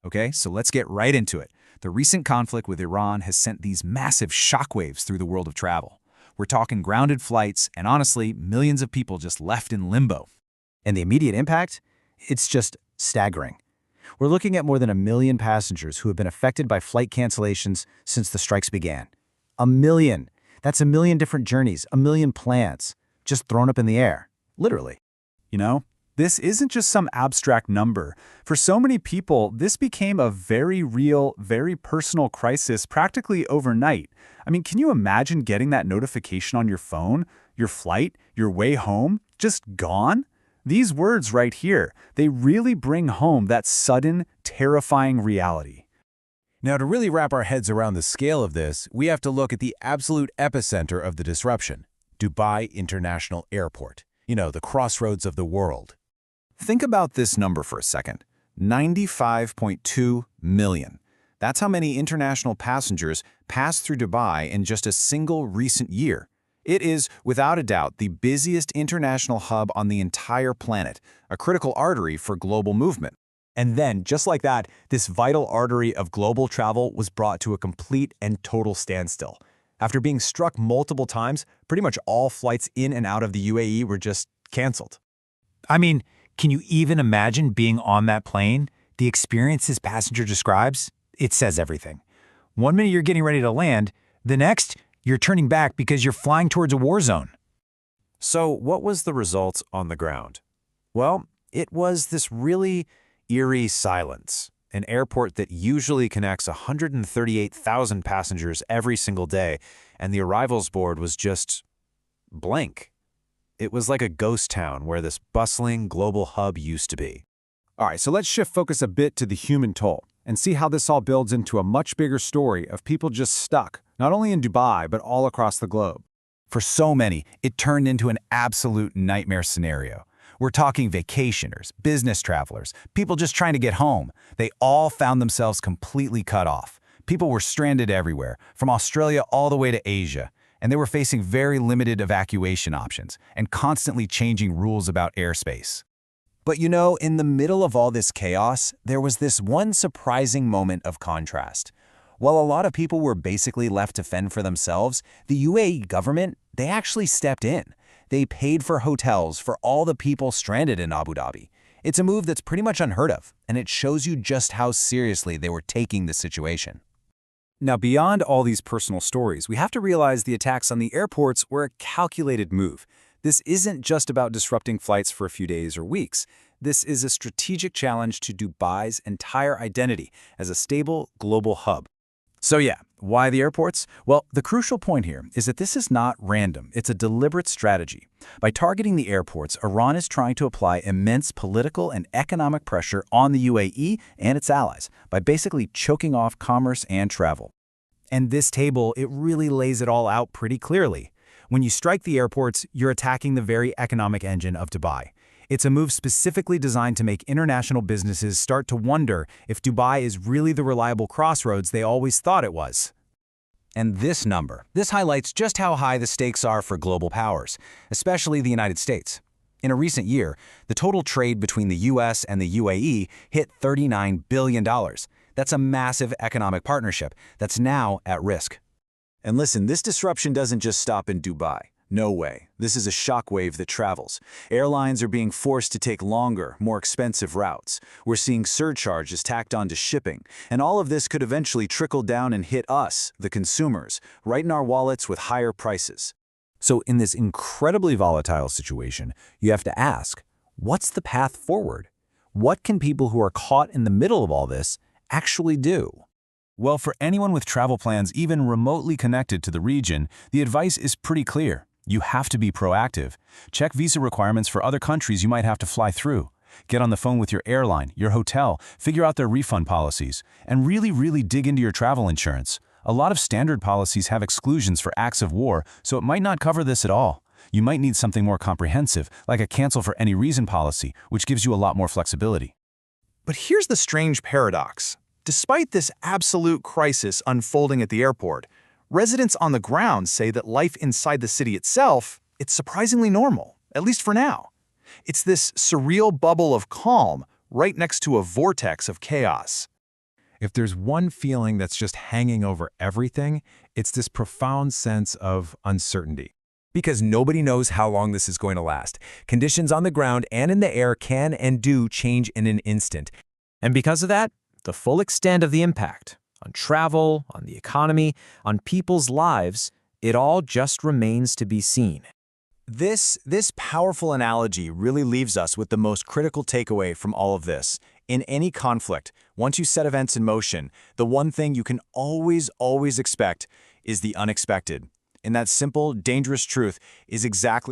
Okay, so let's get right into it. The recent conflict with Iran has sent these massive shockwaves through the world of travel. We're talking grounded flights and honestly, millions of people just left in limbo. And the immediate impact? It's just staggering. We're looking at more than 1 million passengers who have been affected by flight cancellations since the strikes began. 1 million! That's 1 million different journeys, 1 million plans, just thrown up in the air. Literally. You know, this isn't just some abstract number. For so many people, this became a very real, very personal crisis practically overnight. I mean, can you imagine getting that notification on your phone? Your flight, your way home, just gone? These words right here, they really bring home that sudden, terrifying reality. Now, to really wrap our heads around the scale of this, we have to look at the absolute epicenter of the disruption, Dubai International Airport. You know, the crossroads of the world. Think about this number for a second. 95.2 million. That's how many international passengers passed through Dubai in just a single recent year. It is, without a doubt, the busiest international hub on the entire planet, a critical artery for global movement. And then, just like that, this vital artery of global travel was brought to a complete and total standstill. After being struck multiple times, pretty much all flights in and out of the UAE were just canceled. I mean, can you even imagine being on that plane? The experience this passenger describes, it says everything. One minute you're getting ready to land, the next, you're turning back because you're flying towards a war zone. So what was the result on the ground? Well, it was this really eerie silence. An airport that usually connects 138,000 passengers every single day, and the arrivals board was just blank. It was like a ghost town where this bustling global hub used to be. All right, so let's shift focus a bit to the human toll and see how this all builds into a much bigger story of people just stuck, not only in Dubai, but all across the globe. For so many, it turned into an absolute nightmare scenario. We're talking vacationers, business travelers, people just trying to get home. They all found themselves completely cut off. People were stranded everywhere, from Australia all the way to Asia, and they were facing very limited evacuation options and constantly changing rules about airspace. But you know, in the middle of all this chaos, there was this one surprising moment of contrast. While a lot of people were basically left to fend for themselves, the UAE government, they actually stepped in. They paid for hotels for all the people stranded in Abu Dhabi. It's a move that's pretty much unheard of, and it shows you just how seriously they were taking the situation. Now, beyond all these personal stories, we have to realize the attacks on the airports were a calculated move. This isn't just about disrupting flights for a few days or weeks. This is a strategic challenge to Dubai's entire identity as a stable global hub. So yeah, why the airports? Well, the crucial point here is that this is not random. It's a deliberate strategy. By targeting the airports, Iran is trying to apply immense political and economic pressure on the UAE and its allies by basically choking off commerce and travel. And this table, it really lays it all out pretty clearly. When you strike the airports, you're attacking the very economic engine of Dubai. It's a move specifically designed to make international businesses start to wonder if Dubai is really the reliable crossroads they always thought it was. And this number, this highlights just how high the stakes are for global powers, especially the United States. In a recent year, the total trade between the US and the UAE hit $39 billion. That's a massive economic partnership that's now at risk. And listen, this disruption doesn't just stop in Dubai. No way. This is a shockwave that travels. Airlines are being forced to take longer, more expensive routes. We're seeing surcharges tacked onto shipping. And all of this could eventually trickle down and hit us, the consumers, right in our wallets with higher prices. So in this incredibly volatile situation, you have to ask, what's the path forward? What can people who are caught in the middle of all this actually do? Well, for anyone with travel plans even remotely connected to the region, the advice is pretty clear. You have to be proactive. Check visa requirements for other countries you might have to fly through. Get on the phone with your airline, your hotel, figure out their refund policies, and really dig into your travel insurance. A lot of standard policies have exclusions for acts of war, so it might not cover this at all. You might need something more comprehensive, like a cancel for any reason policy, which gives you a lot more flexibility. But here's the strange paradox. Despite this absolute crisis unfolding at the airport, residents on the ground say that life inside the city itself, it's surprisingly normal, at least for now. It's this surreal bubble of calm right next to a vortex of chaos. If there's one feeling that's just hanging over everything, it's this profound sense of uncertainty. Because nobody knows how long this is going to last. Conditions on the ground and in the air can and do change in an instant. And because of that, the full extent of the impact on travel, on the economy, on people's lives, it all just remains to be seen. This powerful analogy really leaves us with the most critical takeaway from all of this. In any conflict, once you set events in motion, the one thing you can always expect is the unexpected. And that simple, dangerous truth is exactly